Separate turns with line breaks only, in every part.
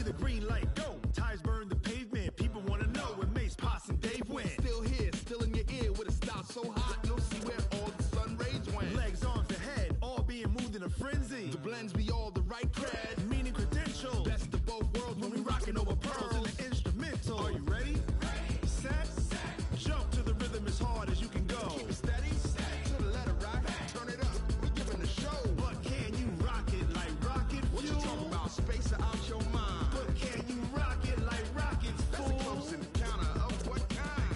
the green light, go. Tires burn the pavement. People want to know where Mace, Pops, and Dave went.
Still here, still in your ear with a style so hot. No see where all the sun rays went.
Legs, arms, and head, all being moved in a frenzy.
The blends be all the right cred.
Meaning credentials.
Best of both worlds
When we rockin' over pearls in the instrumental. Are you ready? Set. Jump to the rhythm as hard as you can go.
Keep it steady, to the letter right. Turn it up, we giving the show.
But can you rock it like rocket fuel?
What you talking about? Space or out your mind?
But can you rock it like rockets,
That's
fool?
a close encounter of what kind?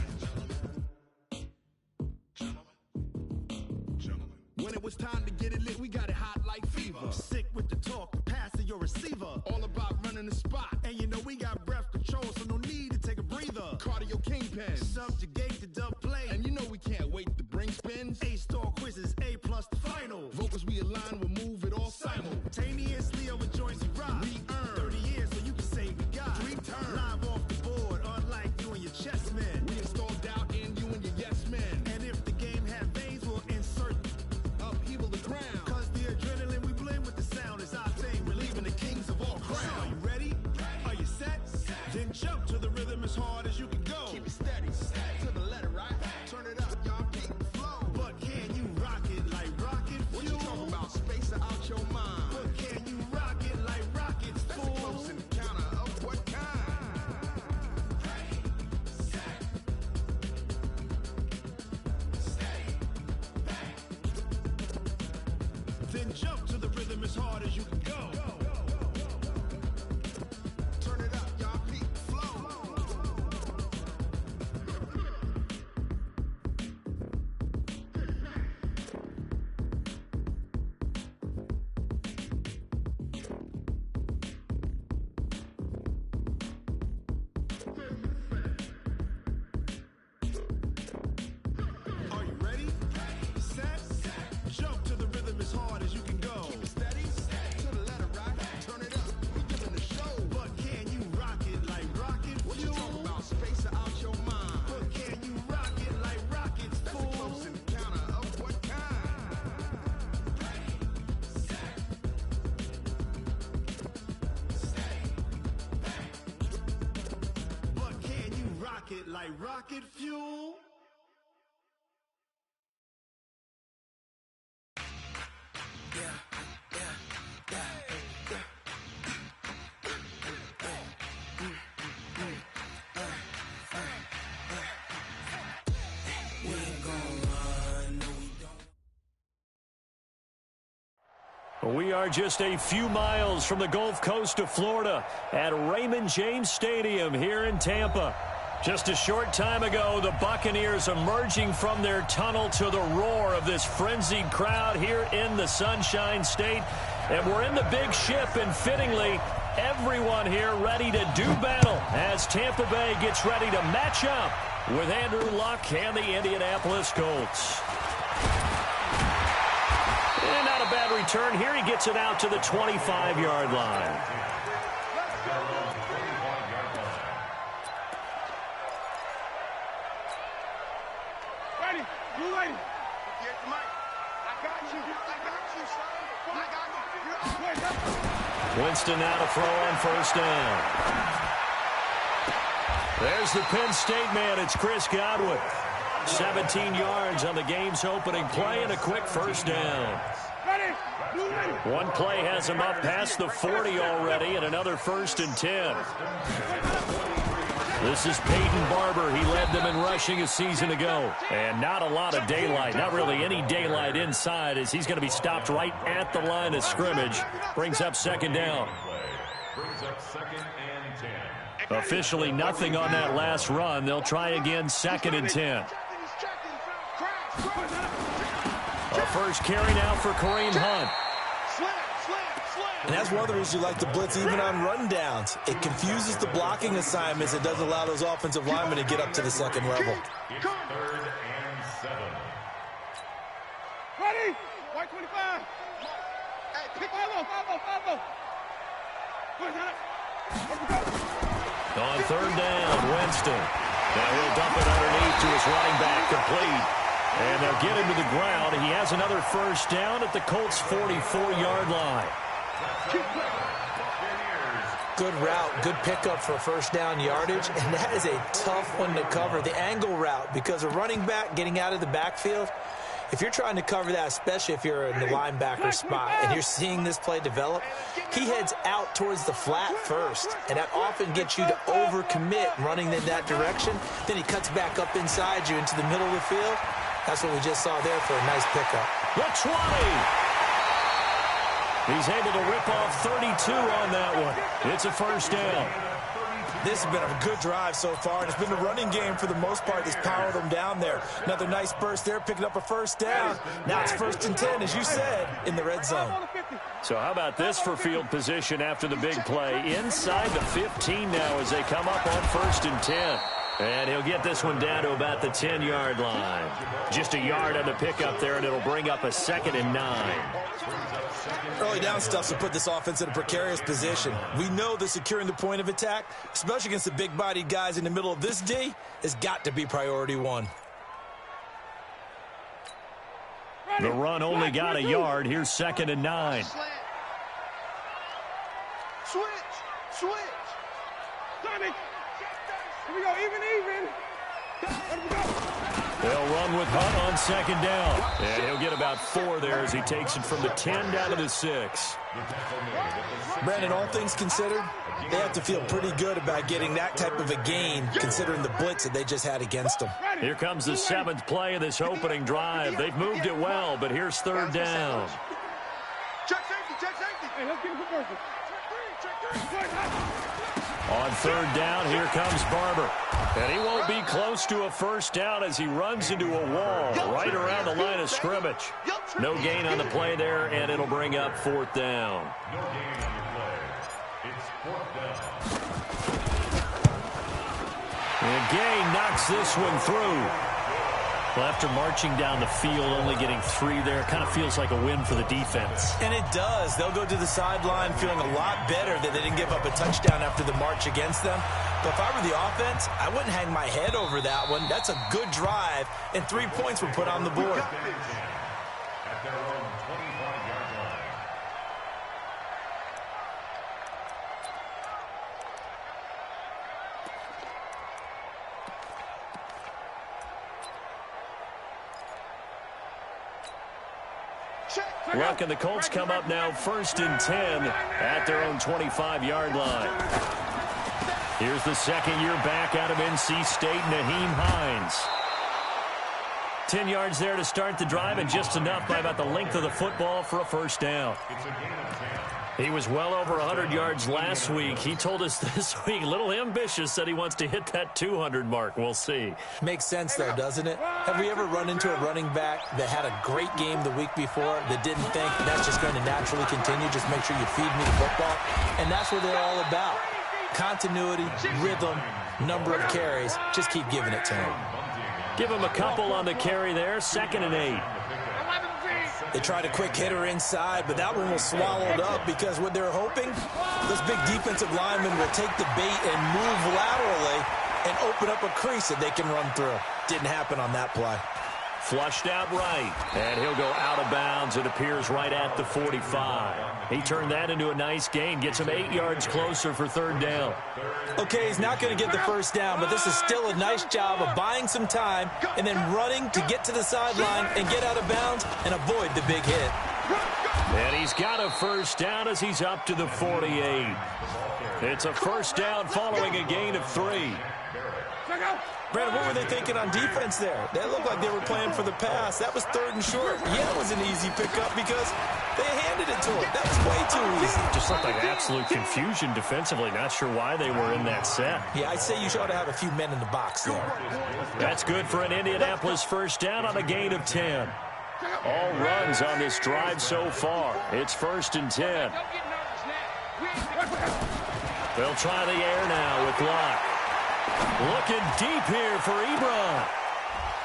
Gentlemen. When it was time to get it lit, we got it hot like fever.
Sick with the talk, pass to your receiver.
All about running the spot.
And you know we got breath control, so no need to take a breather.
Cardio kingpin.
Subjugate the dub play.
And you know we can't wait to bring spins.
A-star quizzes, A+ the final.
Vocals we align, we'll move it all
Simultaneously over joints we rock.
We earn
30 years, so you can say we got
3 turns.
live off the board, unlike you and your chess men.
We install doubt in you and your yes men.
And if the game had veins, we'll insert
Upheaval the ground.
cause the adrenaline we blend with the sound is our thing. We're leaving the kings of all crowns. So are you ready? Are you set? Then jump to the rhythm as hard as you can go.
Keep it steady, to the letter right. Turn it up, y'all keep the flow.
But can you rock it like rocket
What you
fuel?
talking about? Space or out your mind?
But can you rock it like rockets,
That's a
fool?
close encounter of what kind?
Then jump to the rhythm as hard as you can go.
Turn it up, y'all keep the flow.
Are you ready? Set. Jump to the rhythm as hard as you can go.
Keep it steady, to the letter right. Turn it up, we giving the show.
But can you rock it like rocket
What you
fuel?
talking about? Space or out your mind?
But can you rock it like rockets,
That's a
fool?
close encounter of what kind?
But can you rock it like rocket fuel?
We are just a few miles from the Gulf Coast of Florida at Raymond James Stadium here in Tampa. Just a short time ago, the Buccaneers emerging from their tunnel to the roar of this frenzied crowd here in the Sunshine State. And we're in the big ship, and fittingly, everyone here ready to do battle as Tampa Bay gets ready to match up with Andrew Luck and the Indianapolis Colts. And not a bad return here. He gets it out to the 25-yard line.
Ready? You ready? Get the mic. I got you. I got you, son. I got you.
Winston now to throw on first down. There's the Penn State man. It's Chris Godwin. 17 yards on the game's opening play and a quick first down.
Ready? You ready?
One play has him up past the 40 already, and another 1st and 10. This is Peyton Barber. He led them in rushing a season ago. And not a lot of daylight, not really any daylight inside, as he's going to be stopped right at the line of scrimmage. Brings up 2nd down. Officially nothing on that last run. They'll try again 2nd and 10. A first carry now for Kareem Hunt.
And that's one of the reasons you like to blitz even on rundowns. It confuses the blocking assignments. It doesn't allow those offensive linemen to get up to the second level.
Ready? White 25. Hey, pick follow.
On 3rd down, Winston. Now he'll dump it underneath to his running back, complete. And they'll get him to the ground. He has another first down at the Colts' 44-yard line.
Good route, good pickup for first down yardage, and that is a tough one to cover, the angle route, because a running back getting out of the backfield, if you're trying to cover that, especially if you're in the linebacker spot and you're seeing this play develop, he heads out towards the flat first, and that often gets you to overcommit running in that direction. Then he cuts back up inside you into the middle of the field. That's what we just saw there for a nice pickup.
The 20. He's able to rip off 32 on that one. It's a first down.
This has been a good drive so far, and it's been the running game for the most part that's powered them down there. Another nice burst there, picking up a first down. Now it's 1st and 10, as you said, in the red zone.
So how about this for field position after the big play? Inside the 15 now as they come up on 1st and 10. And he'll get this one down to about the 10-yard line. Just a yard on the pickup there, and it'll bring up a 2nd and 9.
Early down stuff to put this offense in a precarious position. We know that securing the point of attack, especially against the big-bodied guys in the middle of this D, has got to be priority one.
The run only got a yard. Here's 2nd and 9.
Switch. Johnny. Here we go, even. Let him go.
They'll run with Hunt on 2nd down. And he'll get about 4 there as he takes it from the 10 down to the 6.
Brandon, all things considered, they have to feel pretty good about getting that type of a gain considering the blitz that they just had against them.
Here comes the 7th play of this opening drive. They've moved it well, but here's 3rd down.
Check safety. Hey, let's get him for first. Check 3.
On 3rd down, here comes Barber. And he won't be close to a first down as he runs into a wall right around the line of scrimmage. No gain on the play there, and it'll bring up 4th down.
No gain on the play. It's 4th down.
And Gay knocks this one through. Well, after marching down the field, only getting 3 there, kind of feels like a win for the defense.
And it does. They'll go to the sideline feeling a lot better that they didn't give up a touchdown after the march against them. But if I were the offense, I wouldn't hang my head over that one. That's a good drive, and 3 points were put on the board.
At their own 25-yard line.
Luck and the Colts come up now 1st and 10 at their own 25-yard line. Here's the 2nd-year back out of NC State, Naheem Hines. 10 yards there to start the drive, and just enough by about the length of the football for a first down. He was well over 100 yards last week. He told us this week, a little ambitious, said he wants to hit that 200 mark. We'll see.
Makes sense, though, doesn't it? Have we ever run into a running back that had a great game the week before that didn't think that's just going to naturally continue? Just make sure you feed me the football. And that's what they're all about. Continuity, rhythm, number of carries. Just keep giving it to him.
Give him a couple on the carry there. 2nd and 8.
They tried a quick hitter inside, but that one was swallowed up because what they're hoping, those big defensive linemen will take the bait and move laterally and open up a crease that they can run through. Didn't happen on that play.
Flushed out right, and he'll go out of bounds. It appears right at the 45. He turned that into a nice gain, gets him 8 yards closer for 3rd down.
Okay, he's not going to get the first down, but this is still a nice job of buying some time and then running to get to the sideline and get out of bounds and avoid the big hit.
And he's got a first down as he's up to the 48. It's a first down following a gain of 3.
Brandon, what were they thinking on defense there? They looked like they were playing for the pass. That was 3rd and short. Yeah, it was an easy pickup because they handed it to him. That was way too easy.
Just looked like absolute confusion defensively. Not sure why they were in that set.
Yeah, I'd say you ought to have a few men in the box there.
That's good for an Indianapolis first down on a gain of 10. All runs on this drive so far. It's 1st and 10. They'll try the air now with Luck. Looking deep here for Ebron.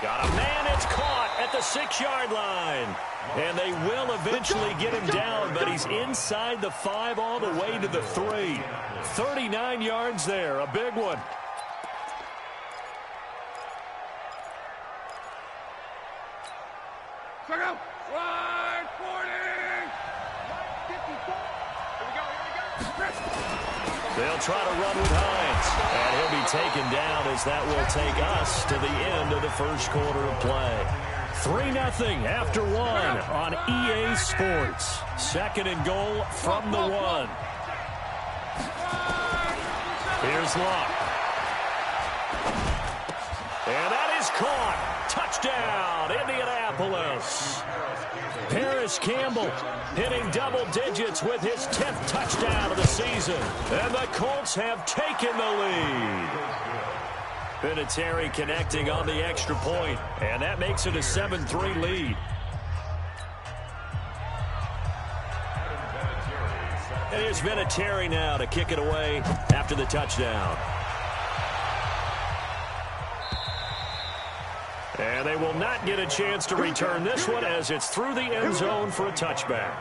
Got a man, it's caught at the 6-yard line. And they will eventually get him down, but he's inside the 5 all the way to the 3. 39 yards there, a big one.
Check out. 140. Here we go.
They'll try to run with Hines, and he'll be taken down as that will take us to the end of the first quarter of play. 3-0 after 1 on EA Sports. Second and goal from the 1. Here's Luck. And that is caught. Touchdown, Indianapolis. Paris Campbell hitting double digits with his 10th touchdown of the season. And the Colts have taken the lead. Vinatieri connecting on the extra point, and that makes it a 7-3 lead. And here's Vinatieri now to kick it away after the touchdown. And they will not get a chance to return this one as it's through the end zone for a touchback.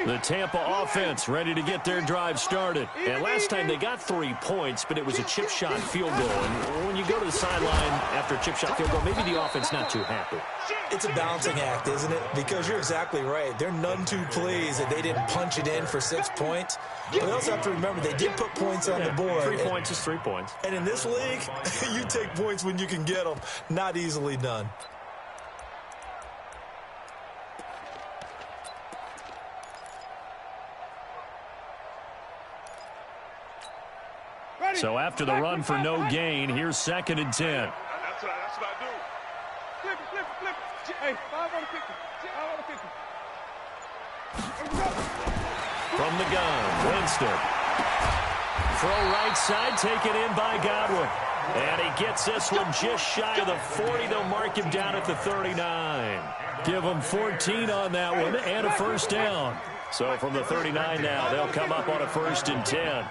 The Tampa offense ready to get their drive started. And last time they got 3 points, but it was a chip shot field goal. And when you go to the sideline after a chip shot field goal, maybe the offense not too happy.
It's a balancing act, isn't it? Because you're exactly right. They're none too pleased that they didn't punch it in for 6 points. But they also have to remember they did put points on the board.
3 points is 3 points.
And in this league, you take points when you can get them. Not easily done.
So after the run for no gain, here's 2nd and 10.
That's what I do. Flip it. Hey, 5 on the 50. 5 on the 50.
From the gun, Winston. Throw right side, taken in by Godwin. And he gets this one just shy of the 40. They'll mark him down at the 39. Give him 14 on that one and a first down. So from the 39 now, they'll come up on a 1st and 10.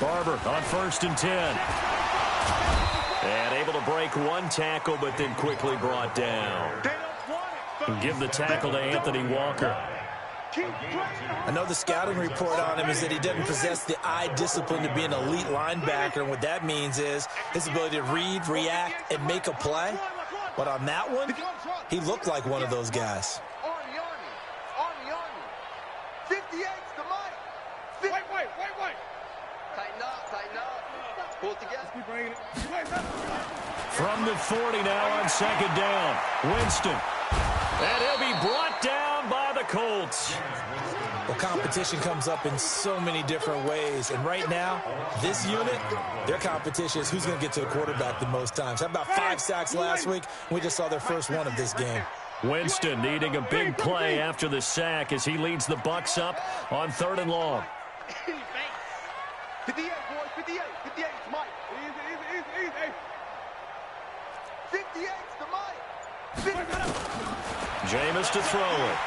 Barber on 1st and 10. And able to break one tackle, but then quickly brought down. And give the tackle to Anthony Walker.
I know the scouting report on him is that he doesn't possess the eye discipline to be an elite linebacker. And what that means is his ability to read, react, and make a play. But on that one, he looked like one of those guys.
Army. 58's the mic.
Wait.
Tighten up. Pull it together.
Keep bringing it.
From the 40 now on 2nd down. Winston. And he'll be brought down by the Colts.
Well, competition comes up in so many different ways. And right now, this unit, their competition is who's going to get to the quarterback the most times. How about 5 sacks last week? We just saw their first one of this game.
Winston needing a big play after the sack as he leads the Bucs up on 3rd and long.
58, boys. 58. 58's Mike.
Easy.
58's the mic.
Jameis to throw it.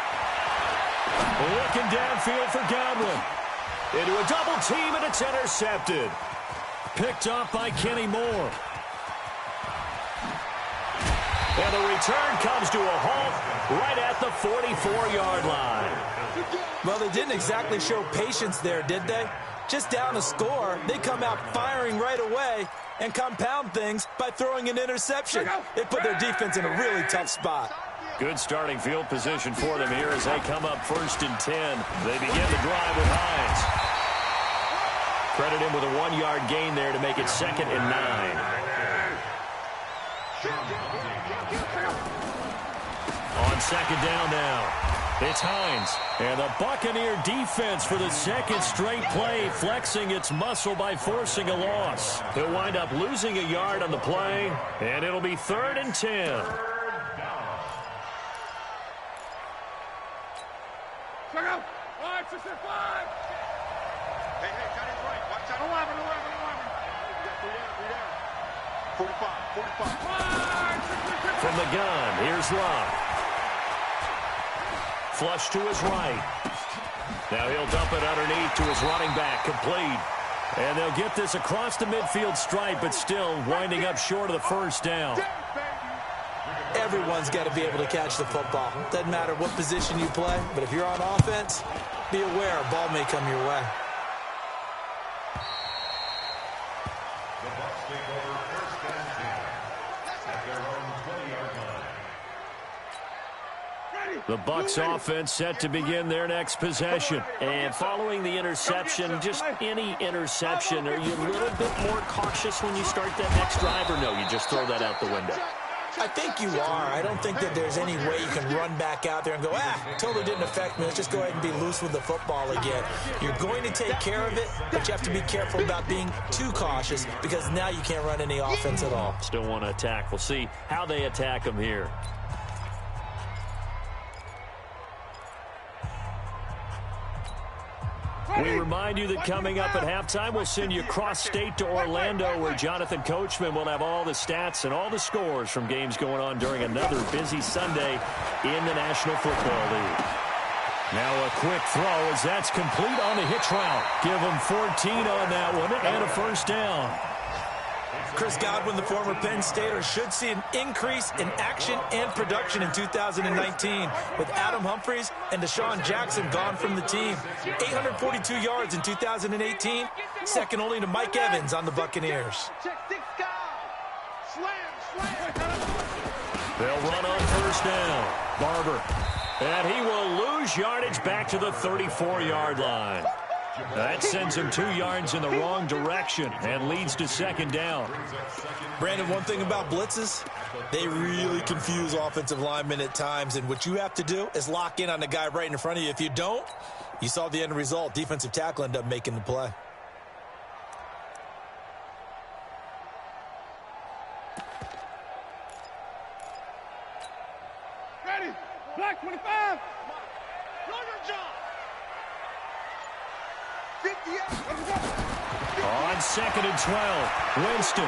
Looking downfield for Godwin. Into a double team, and it's intercepted. Picked off by Kenny Moore. And the return comes to a halt right at the 44-yard line.
Well, they didn't exactly show patience there, did they? Just down a score, they come out firing right away and compound things by throwing an interception. They put their defense in a really tough spot.
Good starting field position for them here as they come up 1st and 10. They begin the drive with Hines. Credit him with a 1-yard gain there to make it 2nd and 9. On 2nd down now. It's Hines. And the Buccaneer defense for the 2nd straight play, flexing its muscle by forcing a loss. He'll wind up losing a yard on the play, and it'll be 3rd and 10.
Check out. 5, 6, 5.
Hey, got it right. Watch out. 11. You got 3 down. 45.
From the gun, here's Love. Flush to his right. Now he'll dump it underneath to his running back, complete. And they'll get this across the midfield stripe, but still winding up short of the first down.
Everyone's got to be able to catch the football. Doesn't matter what position you play, but if you're on offense, be aware a ball may come your way.
The Bucs offense set to begin their next possession. And following the interception, just any interception, are you a little bit more cautious when you start that next drive, or no, you just throw that out the window?
I think you are. I don't think that there's any way you can run back out there and go, totally didn't affect me. Let's just go ahead and be loose with the football again. You're going to take care of it, but you have to be careful about being too cautious because now you can't run any offense at all.
Still want to attack. We'll see how they attack them here. We remind you that coming up at halftime, we'll send you cross-state to Orlando, where Jonathan Coachman will have all the stats and all the scores from games going on during another busy Sunday in the National Football League. Now a quick throw as that's complete on the hitch route. Give him 14 on that one and a first down.
Chris Godwin, the former Penn Stater, should see an increase in action and production in 2019 with Adam Humphries and Deshaun Jackson gone from the team. 842 yards in 2018, second only to Mike Evans on the Buccaneers.
They'll run on first down. Barber. And he will lose yardage back to the 34-yard line. That sends him 2 yards in the wrong direction and leads to second down.
Brandon, one thing about blitzes, they really confuse offensive linemen at times, and what you have to do is lock in on the guy right in front of you. If you don't, you saw the end result. Defensive tackle ended up making the play.
Ready, black 25.
On second and 12, Winston.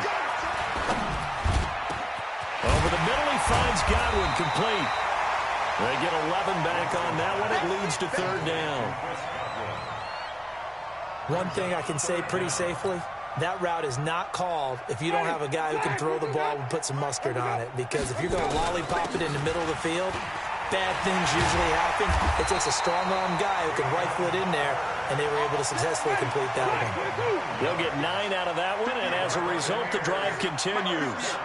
Over the middle, he finds Godwin complete. They get 11 back on that one. It leads to third down.
One thing I can say pretty safely, that route is not called if you don't have a guy who can throw the ball and put some mustard on it. Because if you're going to lollipop it in the middle of the field, bad things usually happen. It takes a strong-arm guy who can rifle it in there, and they were able to successfully complete that one.
They'll get 9 out of that one, and as a result, the drive continues.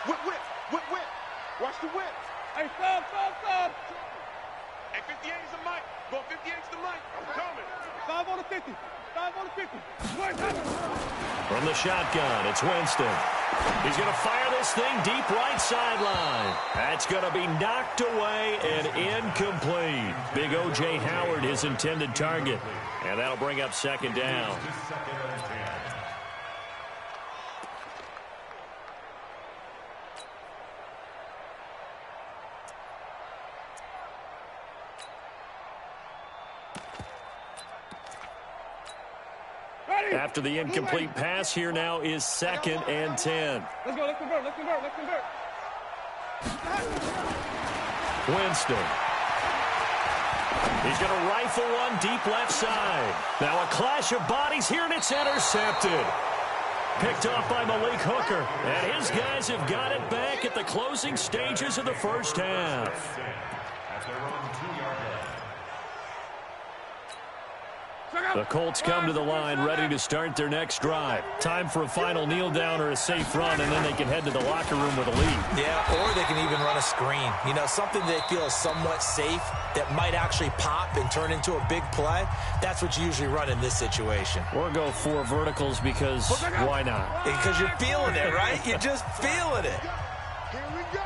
Whip. Watch the whip. Hey, stop. Hey, 58 is the mic. Go 58 is the mic. I'm coming. 5 on the 50. 5 on the 50.
From the shotgun, it's Winston. He's going to fire this thing deep right sideline. That's going to be knocked away and incomplete. Big O.J. Howard, his intended target. And that'll bring up second down. After the incomplete pass, here now is second and 10.
Let's go. Let's convert.
Winston. He's going to rifle one deep left side. Now a clash of bodies here, and it's intercepted. Picked off by Malik Hooker. And his guys have got it back at the closing stages of the first half. The Colts come to the line ready to start their next drive. Time for a final kneel down or a safe run, and then they can head to the locker room with a lead.
Yeah, or they can even run a screen. You know, something they feel is somewhat safe that might actually pop and turn into a big play. That's what you usually run in this situation.
Or go 4 verticals because why not?
Because you're feeling it, right? You're just feeling it.
Here we go.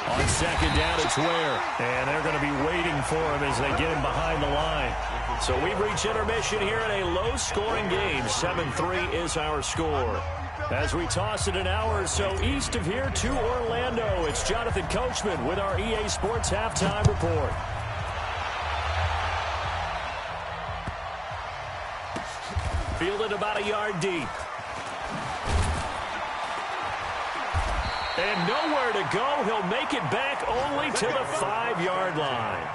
On second down, it's Ware. And they're going to be waiting for him as they get him behind the line. So we've reached intermission here in a low-scoring game. 7-3 is our score. As we toss it an hour or so east of here to Orlando, it's Jonathan Coachman with our EA Sports Halftime Report. Fielded about a yard deep. And nowhere to go. He'll make it back only to the 5-yard line.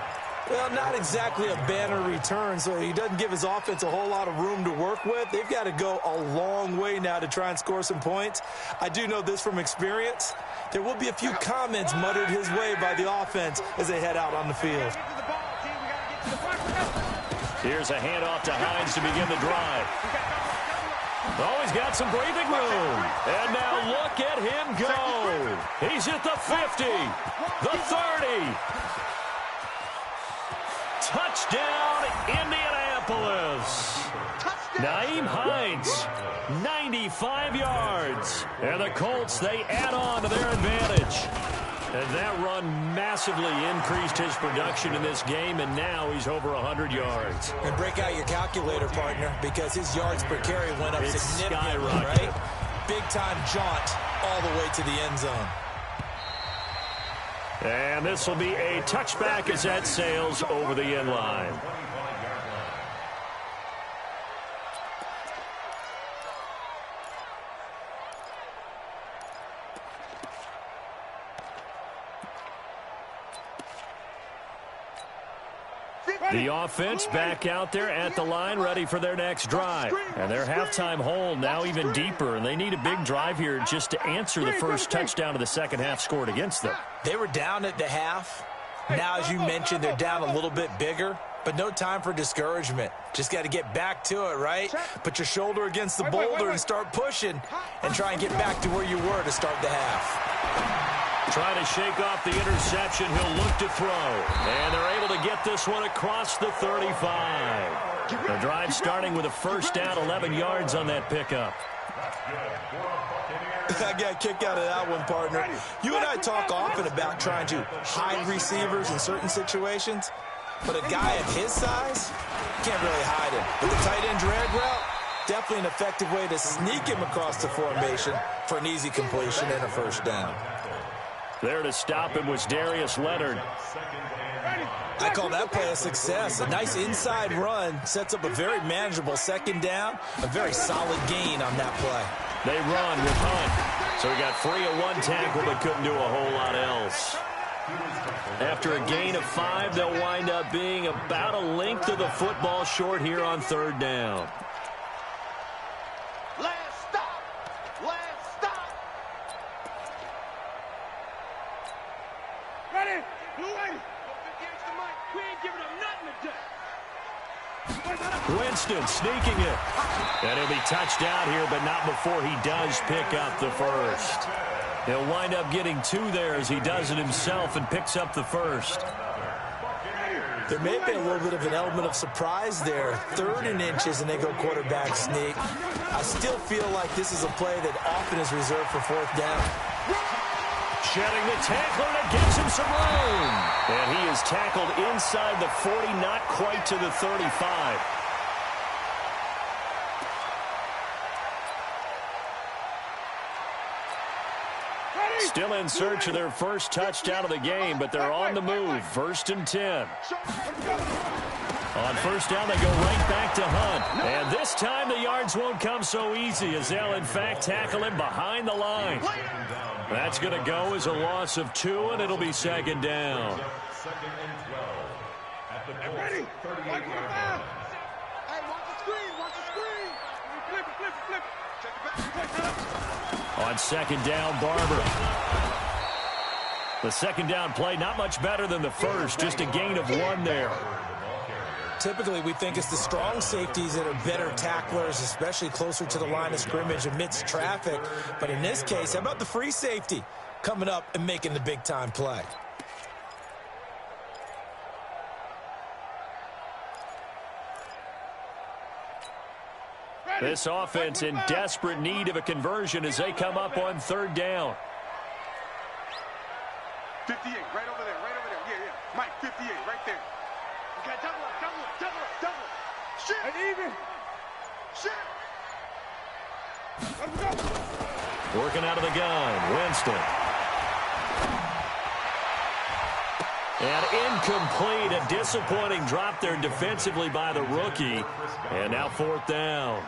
Well, not exactly a banner return, so he doesn't give his offense a whole lot of room to work with. They've got to go a long way now to try and score some points. I do know this from experience. There will be a few comments muttered his way by the offense as they head out on the field.
Here's a handoff to Hines to begin the drive. Oh, he's got some breathing room. And now look at him go. He's at the 50, the 30. Touchdown, Indianapolis. Nyheim Hines, 95 yards. And the Colts, they add on to their advantage. And that run massively increased his production in this game, and now he's over 100 yards.
And break out your calculator, partner, because his yards per carry went up significantly, right? Big-time jaunt all the way to the end zone.
And this will be a touchback as that sails over the end line. The offense back out there at the line, ready for their next drive. And their halftime hole now even deeper, and they need a big drive here just to answer the first touchdown of the second half scored against them.
They were down at the half. Now, as you mentioned, they're down a little bit bigger, but no time for discouragement. Just got to get back to it, right? Put your shoulder against the boulder and start pushing and try and get back to where you were to start the half.
Trying to shake off the interception. He'll look to throw. And they're able to get this one across the 35. The drive starting with a first down, 11 yards on that pickup.
I got a kick out of that one, partner. You and I talk often about trying to hide receivers in certain situations, but a guy of his size can't really hide him. With the tight end drag route, definitely an effective way to sneak him across the formation for an easy completion and a first down.
There to stop him was Darius Leonard.
I call that play a success. A nice inside run sets up a very manageable second down. A very solid gain on that play.
They run with Hunt. So he got free of one tackle but couldn't do a whole lot else. After a gain of 5, they'll wind up being about a length of the football short here on third down. Winston sneaking it. And he'll be touched out here, but not before he does pick up the first. He'll wind up getting 2 there as he does it himself and picks up the first.
There may be a little bit of an element of surprise there. 3rd and inches, and they go quarterback sneak. I still feel like this is a play that often is reserved for 4th down.
Shedding the tackler, and it gives him some room. And he is tackled inside the 40, not quite to the 35. Still in search of their first touchdown of the game, but they're on the move. 1st and 10. On first down, they go right back to Hunt. And this time the yards won't come so easy as they'll, in fact, tackle him behind the line. That's going to go as a loss of 2, and it'll be 2nd down.
Ready? Hey, watch the screen, watch the screen. Flip it. Check it back.
On 2nd down, Barber. The 2nd down play, not much better than the first, just a gain of 1 there.
Typically, we think it's the strong safeties that are better tacklers, especially closer to the line of scrimmage amidst traffic. But in this case, how about the free safety coming up and making the big-time play?
This offense in desperate need of a conversion as they come up on 3rd down.
58, right over there. Yeah. Mike, 58, right there. Okay, double up. Shit. And even. Shit. Let's go.
Working out of the gun, Winston. And incomplete, a disappointing drop there defensively by the rookie. And now 4th down.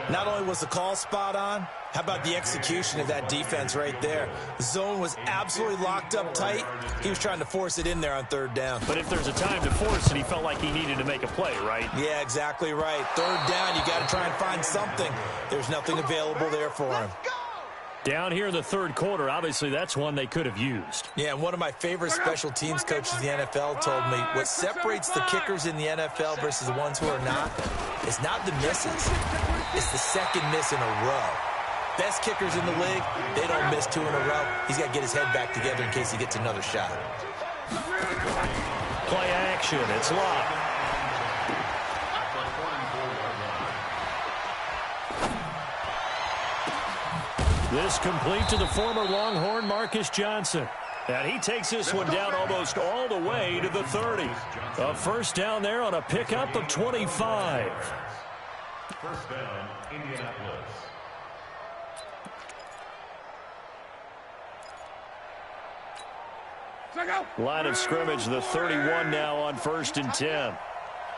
Not only was the call spot on, how about the execution of that defense right there? The zone was absolutely locked up tight. He was trying to force it in there on 3rd down.
But if there's a time to force it, he felt like he needed to make a play, right?
Yeah, exactly right. 3rd down, you got to try and find something. There's nothing available there for him.
Down here in the 3rd quarter, obviously that's one they could have used.
Yeah, and one of my favorite special teams coaches in the NFL told me what separates the kickers in the NFL versus the ones who are not is not the misses, It's the second miss in a row. Best kickers in the league, they don't miss 2 in a row. He's got to get his head back together in case he gets another shot.
Play action. It's locked. This complete to the former Longhorn Marcus Johnson. And he takes this one down almost all the way to the 30. A first down there on a pickup of 25.
First down, Indianapolis.
Line of scrimmage, the 31 now on 1st and 10.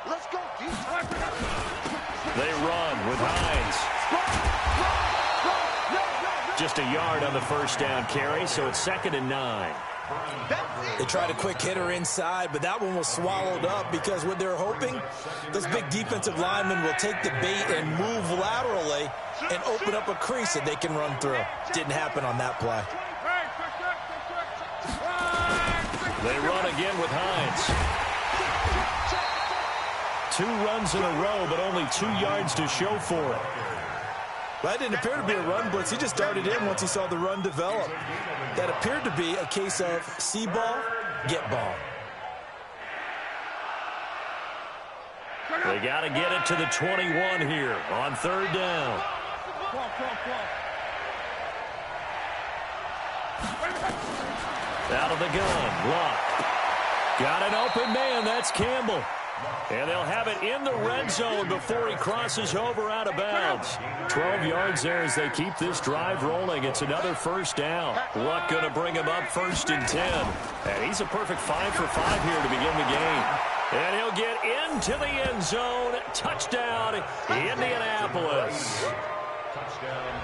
Let's go, D.
They run with Hines. Just a yard on the first down carry, so it's 2nd and 9.
They tried a quick hitter inside, but that one was swallowed up because what they're hoping, those big defensive linemen will take the bait and move laterally and open up a crease that they can run through. Didn't happen on that play.
They run again with Hines. 2 runs in a row, but only 2 yards to show for it.
That didn't appear to be a run blitz. He just darted in once he saw the run develop. That appeared to be a case of see ball, get ball.
They got to get it to the 21 here on 3rd down. Out of the gun, Luck. Got an open man, that's Campbell. And they'll have it in the red zone before he crosses over out of bounds. 12 yards there as they keep this drive rolling. It's another first down. Luck going to bring him up 1st and 10. And he's a perfect 5 for 5 here to begin the game. And he'll get into the end zone. Touchdown, Indianapolis.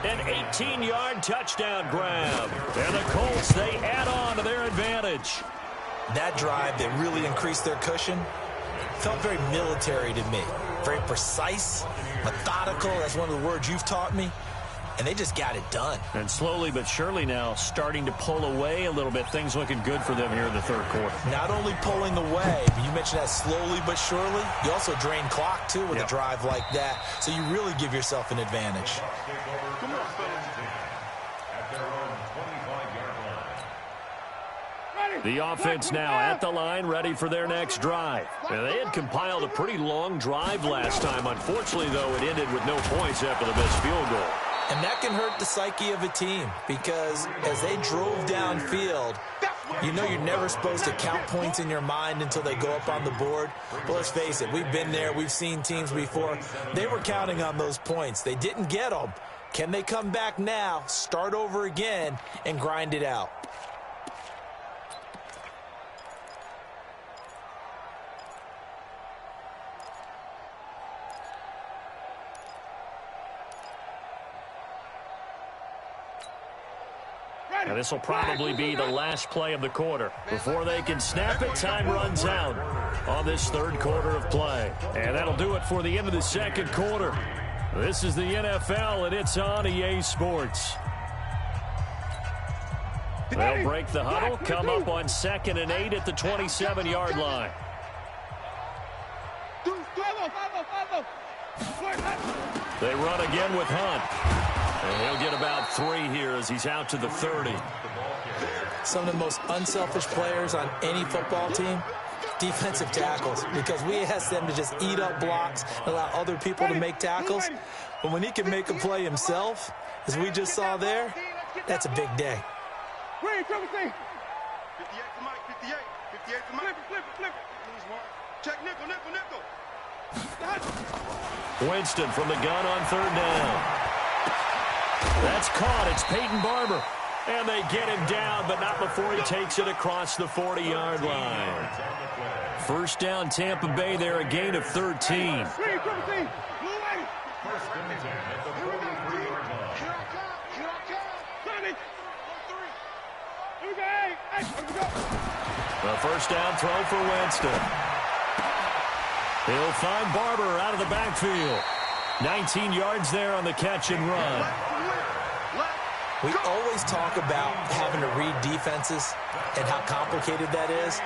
An 18-yard touchdown grab. And the Colts, they add on to their advantage.
That drive that really increased their cushion felt very military to me. Very precise, methodical. That's one of the words you've taught me. And they just got it done.
And slowly but surely now starting to pull away a little bit. Things looking good for them here in the 3rd quarter.
Not only pulling away, but you mentioned that slowly but surely. You also drain clock, too, with a drive like that. So you really give yourself an advantage.
Come on, fellas.
At their own 25-yard line.
The offense now at the line, ready for their next drive. And they had compiled a pretty long drive last time. Unfortunately, though, it ended with no points after the missed field goal.
And that can hurt the psyche of a team because as they drove downfield, you know you're never supposed to count points in your mind until they go up on the board. But let's face it, we've been there. We've seen teams before. They were counting on those points. They didn't get them. Can they come back now, start over again, and grind it out?
Now, this will probably be the last play of the quarter. Before they can snap it, time runs out on this 3rd quarter of play. And that'll do it for the end of the 2nd quarter. This is the NFL, and it's on EA Sports. They'll break the huddle, come up on 2nd and 8 at the 27-yard line. They run again with Hunt. And he'll get about 3 here as he's out to the 30.
Some of the most unselfish players on any football team, defensive tackles, because we ask them to just eat up blocks and allow other people to make tackles. But when he can make a play himself, as we just saw there, that's a big day.
58 to Mike, 58. 58 to Mike. Flip it. Check nickel.
Winston from the gun on 3rd down. That's caught. It's Peyton Barber. And they get him down, but not before he takes it across the 40-yard line. First down, Tampa Bay there, a gain of 13. The first down throw for Winston. He'll find Barber out of the backfield. 19 yards there on the catch and run.
We always talk about having to read defenses and how complicated that is.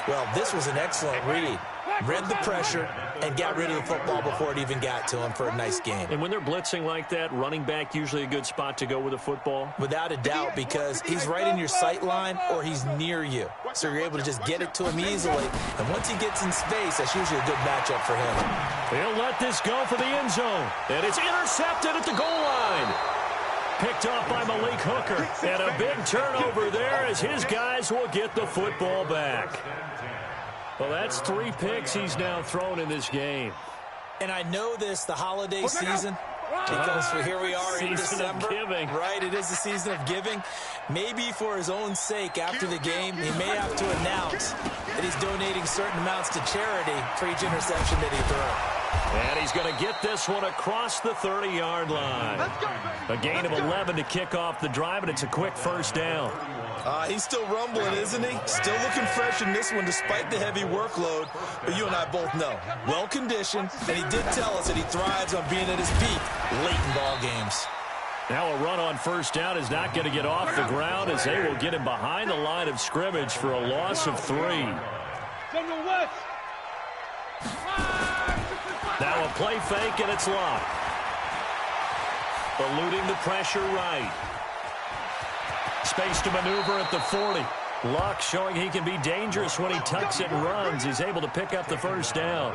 Well, this was an excellent read. read the pressure, and got rid of the football before it even got to him for a nice gain.
And when they're blitzing like that, running back usually a good spot to go with a football?
Without a doubt, because he's right in your sight line or he's near you. So you're able to just get it to him easily. And once he gets in space, that's usually a good matchup for him.
He'll let this go for the end zone. And it's intercepted at the goal line. Picked off by Malik Hooker. And a big turnover there as his guys will get the football back. Well, that's 3 picks he's now thrown in this game.
And I know this, the holiday season, because here we are in December. Right, it is the season of giving. Maybe for his own sake, after the game, he may have to announce that he's donating certain amounts to charity for each interception that he throws.
And he's going to get this one across the 30-yard line. A gain of 11 to kick off the drive, and it's a quick first down.
He's still rumbling, isn't he? Still looking fresh in this one despite the heavy workload. But you and I both know, well-conditioned, and he did tell us that he thrives on being at his peak late in ball games.
Now a run on first down is not going to get off the ground as they will get him behind the line of scrimmage for a loss of 3. Now a play fake, and it's locked. Eluding the pressure right. Space to maneuver at the 40. Luck showing he can be dangerous when he tucks it and runs. He's able to pick up the first down.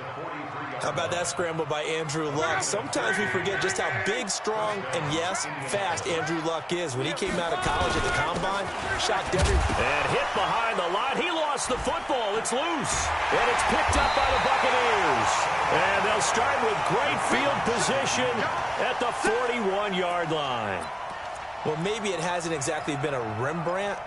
How about that scramble by Andrew Luck? Sometimes we forget just how big, strong, and, yes, fast Andrew Luck is. When he came out of college at the Combine, shocked everyone.
And hit behind the line. He lost the football. It's loose. And it's picked up by the Buccaneers. And they'll start with great field position at the 41-yard line.
Well, maybe it hasn't exactly been a Rembrandt,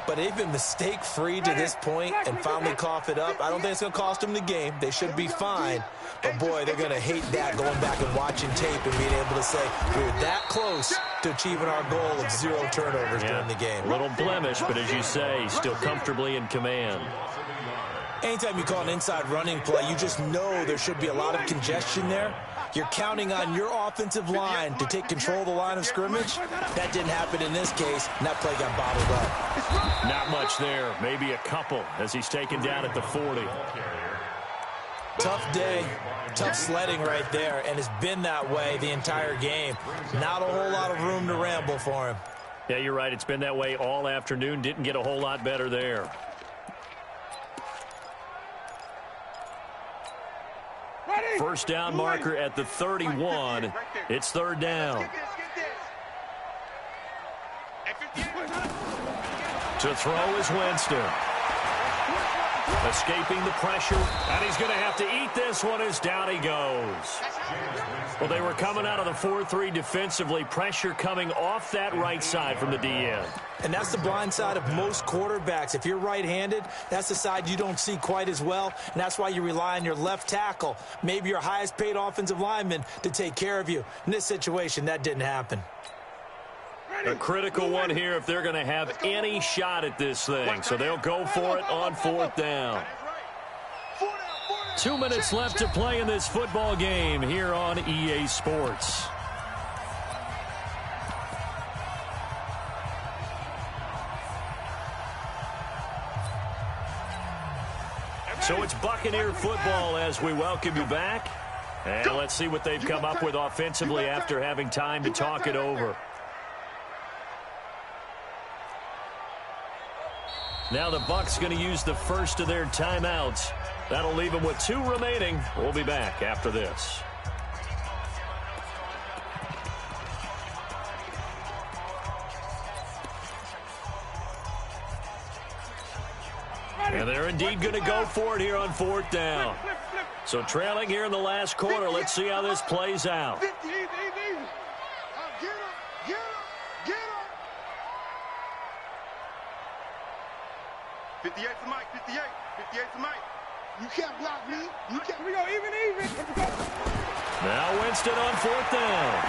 but they've been mistake-free to this point and finally cough it up. I don't think it's going to cost them the game. They should be fine. But, boy, they're going to hate that, going back and watching tape and being able to say, we were that close to achieving our goal of 0 turnovers during the game.
A little blemish, but as you say, still comfortably in command.
Anytime you call an inside running play, you just know there should be a lot of congestion there. You're counting on your offensive line to take control of the line of scrimmage. That didn't happen in this case, and that play got bottled up.
Not much there, maybe a couple as he's taken down at the 40.
Tough day, tough sledding right there, and it's been that way the entire game. Not a whole lot of room to ramble for him.
Yeah, you're right. It's been that way all afternoon. Didn't get a whole lot better there. First down marker at the 31. It's third down. To throw is Winston. Escaping the pressure, and he's going to have to eat this one as down he goes. Well, they were coming out of the 4-3 defensively. Pressure coming off that right side from the DN.
And that's the blind side of most quarterbacks. If you're right-handed, that's the side you don't see quite as well, and that's why you rely on your left tackle, maybe your highest-paid offensive lineman, to take care of you. In this situation, that didn't happen.
A critical one here if they're going to have any shot at this thing. So they'll go for it on fourth down. 2 minutes left to play in this football game here on EA Sports. So it's Buccaneer football as we welcome you back. And let's see what they've come up with offensively after having time to talk it over. Now the Bucs going to use the first of their timeouts. That'll leave them with 2 remaining. We'll be back after this. And they're indeed going to go for it here on fourth down. So trailing here in the last quarter. Let's see how this plays out.
58 to Mike, 58 to Mike.
You can't block me. You can't. We go even.
Now Winston on fourth down.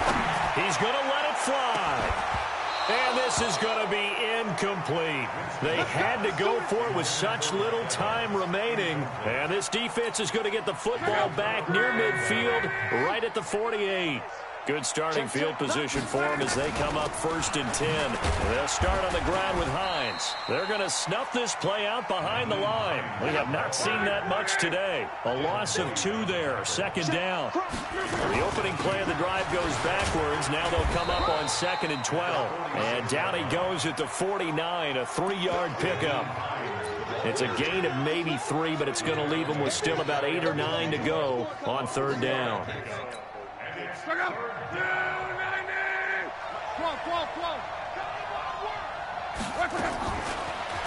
He's going to let it fly. And this is going to be incomplete. They had to go for it with such little time remaining. And this defense is going to get the football back near midfield, right at the 48. Good starting field position for them as they come up 1st and 10. They'll start on the ground with Hines. They're going to snuff this play out behind the line. We have not seen that much today. A loss of 2 there, 2nd down. The opening play of the drive goes backwards. Now they'll come up on 2nd and 12. And down he goes at the 49, a 3-yard pickup. It's a gain of maybe 3, but it's going to leave them with still about 8 or 9 to go on 3rd down.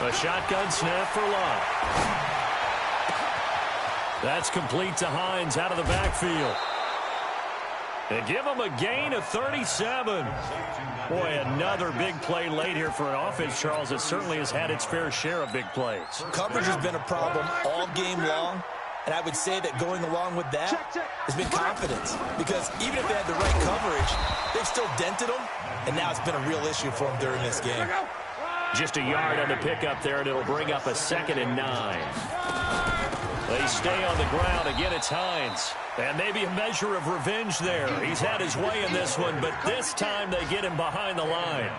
A shotgun snap for Love. That's complete to Hines out of the backfield. They give him a gain of 37. Boy, another big play late here for an offense, Charles, that certainly has had its fair share of big plays.
Coverage has been a problem all game long. And I would say that going along with that has been confidence. Because even if they had the right coverage, they've still dented them. And now it's been a real issue for them during this game.
Just a yard on the pickup there, and it'll bring up a 2nd and 9. They stay on the ground. Again, it's Hines. And maybe a measure of revenge there. He's had his way in this one, but this time they get him behind the line.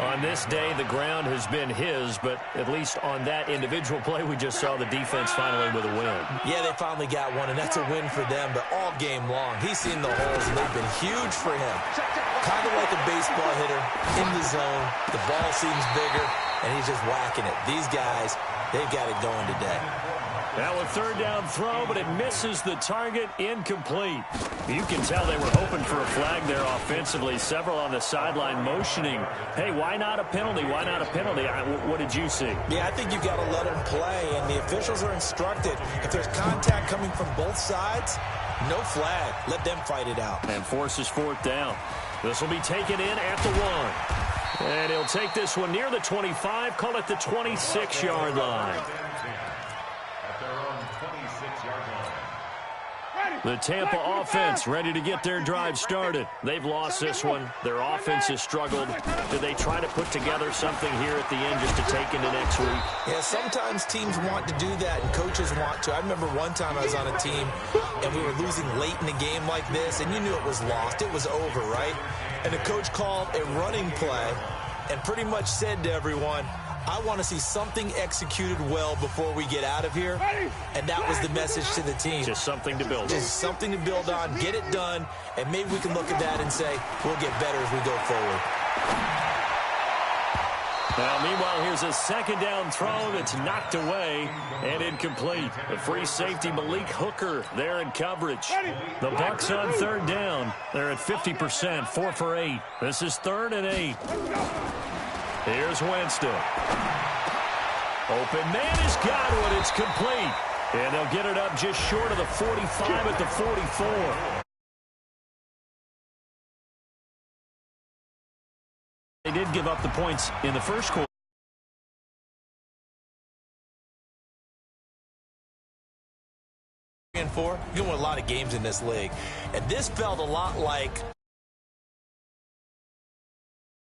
On this day, the ground has been his, but at least on that individual play, we just saw the defense finally with a win.
Yeah, they finally got one, and that's a win for them, but all game long, he's seen the holes, and they've been huge for him. Kind of like a baseball hitter in the zone. The ball seems bigger, and he's just whacking it. These guys, they've got it going today.
Now a 3rd down throw, but it misses the target, incomplete. You can tell they were hoping for a flag there offensively. Several on the sideline motioning, hey, why not a penalty? Why not a penalty? What did you see?
Yeah, I think you've got to let them play, and the officials are instructed. If there's contact coming from both sides, no flag. Let them fight it out.
And forces 4th down. This will be taken in at the 1. And he'll take this one near the 25, call it the 26-yard line. The Tampa offense ready to get their drive started. They've lost this one. Their offense has struggled. Do they try to put together something here at the end just to take into next week?
Yeah, sometimes teams want to do that and coaches want to. I remember one time I was on a team and we were losing late in a game like this, and you knew it was lost. It was over, right? And the coach called a running play and pretty much said to everyone, I want to see something executed well before we get out of here. And that was the message to the team.
Just something to build on.
Just something to build on, get it done, and maybe we can look at that and say, we'll get better as we go forward.
Now, meanwhile, here's a 2nd down throw that's knocked away and incomplete. The free safety, Malik Hooker, there in coverage. The Bucs on 3rd down. They're at 50%, 4 for 8. This is 3rd and 8. Here's Winston. Open man has got one. It's complete. And they'll get it up just short of the 45 at the 44. They did give up the points in the first quarter.
And 4, you win a lot of games in this league. And this felt a lot like